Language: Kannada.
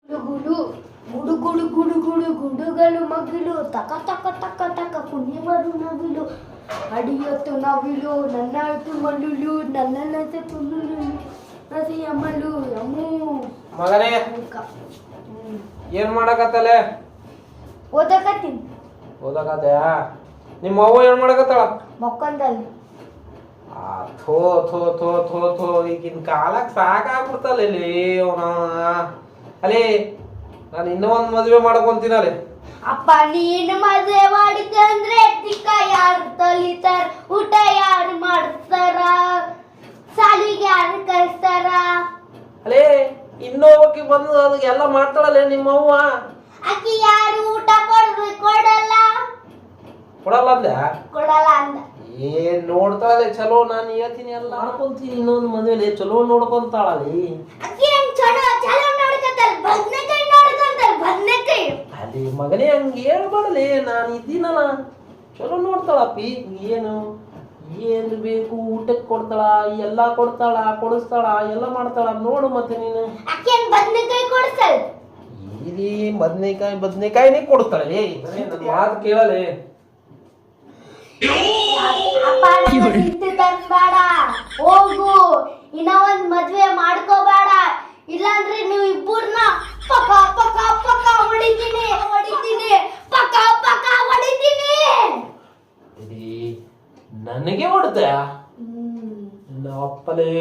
ಗುಡು ಗುಡು ಗುಡು ಗುಡು ಗುಡು ಗುಡುಗಲು ಮಗಿಲು ತಕ ತಕ ತಕ ತಕ ಕುಣಿವರು ನವಿಲು ಅಡಿಯತ್ತು ನವಿಲು ನನ್ನ ತುಮಲು ನನ್ನ ತುಮಲು ನಸಿ ಯಮಲು ಯಮು ಮಗನೇ ಏನ್ ಮಾಡಕತ್ತಲೆ? ಓದಕತ್ತೀನಿ. ಓದಕತ್ತೀಯ? ನಿಮ್ಮ ಅವ್ವ ಏನ್ ಮಾಡಕತ್ತಾಳ? ಮಕ್ಕಂದಲ್ಲಿ. ಥೋ ಥೋ ಥೋ ಥೋ ಥೋ ಈಗಿನ ಕಾಲಕ್ಕೆ ಸಾಕಾಗ್ಬಿಡ್ತಲ್ಲ ಇಲ್ಲಿ ಅವನ. ಅಲೇ ನಾನು ಇನ್ನೂ ಒಂದು ಮದುವೆ ಮಾಡ್ಕೊಂತೀನಲ್ಲಿ. ಅಪ್ಪ ನೀನು ಮದುವೆ ಮಾಡಿದ್ದೆ ಅಂದ್ರೆ ತಿಕ್ಕ ಯಾರು ತೊಲಿತಾರ, ಊಟ ಯಾರು ಮಾಡ್ತಾರ, ಸಾಲಿಗೆ ಯಾರು ಕಳಿಸ್ತಾರ? ಅಲೇ ಇನ್ನೂ ಒಬ್ಬಾಕಿ ಬಂದು ಅದಕ್ಕೆಲ್ಲ ಮಾಡ್ತಾಳಲ್ಲೇ ನಿಮ್ಮವ್ವ. ಅಕ್ಕಿ ಯಾರು ಊಟ ಕೊಡಲ್ಲ ಕೊಡಲ್ಲ ಅಂದ? ಕೊಡಲ್ಲ ಅಂದ. ಏನ್ ನೋಡ್ತಾಳೆ ಚಲೋ, ನಾನು ಹೇಳ್ತೀನಿ ಎಲ್ಲ ಮಾಡ್ಕೊಂತೀನಿ. ಇನ್ನೊಂದು ಮದುವೆಲಿ ಚಲೋ ನೋಡ್ಕೊಂತಾಳಲ್ಲಿ. ಅಕ್ಕಿ ಹೆಂಗ್ ಚಲೋ ಚಲೋ ನೋಡ್ಕತ್ತಲ್ಲ, ಬದ್ನೆಕಾಯಿ ನೋಡ್ಕೊಂತಲ್ಲ ಬದ್ನೆಕಾಯಿ. ಅಲ್ಲಿ ಮಗನೇ ಹಂಗೆ ಹೇಳ್ಬಾರ್ಲಿ, ನಾನು ಇದ್ದೀನಲ್ಲ ಚಲೋ ನೋಡ್ತಾಳಪ್ಪಿ. ಏನು ಬೇಕು ಊಟಕ್ಕೆ ಕೊಡ್ತಾಳ, ಎಲ್ಲ ಕೊಡ್ತಾಳ, ಕೊಡಿಸ್ತಾಳ, ಎಲ್ಲ ಮಾಡ್ತಾಳ. ನೋಡು ಮತ್ತೆ ನೀನು ಅಕ್ಕಿ ಹೆಂಗ್ ಬದ್ನೆಕಾಯಿ ಕೊಡ್ತಾಳ? ಇಲ್ಲಿ ಬದ್ನೆಕಾಯಿನೇ ಕೊಡ್ತಾಳೆ. ಮಾತು ಕೇಳಲೆ. ಅಪ್ಪ ಬೇಡ, ಹೋಗು, ಇನ್ನ ಒಂದ್ ಮದ್ವೆ ಮಾಡ್ಕೋಬೇಡ. ಇಲ್ಲಾಂದ್ರೆ ನೀವು ಇಬ್ಬರನ್ನ ಪಕ ಪಕ ಪಕ ಹೊಡಿತೀನಿ ಪಕ ಪಕ ಹೊಡಿತೀನಿ. ನನಗೆ ಹೊಡ್ದ ಅಪ್ಪಲೇ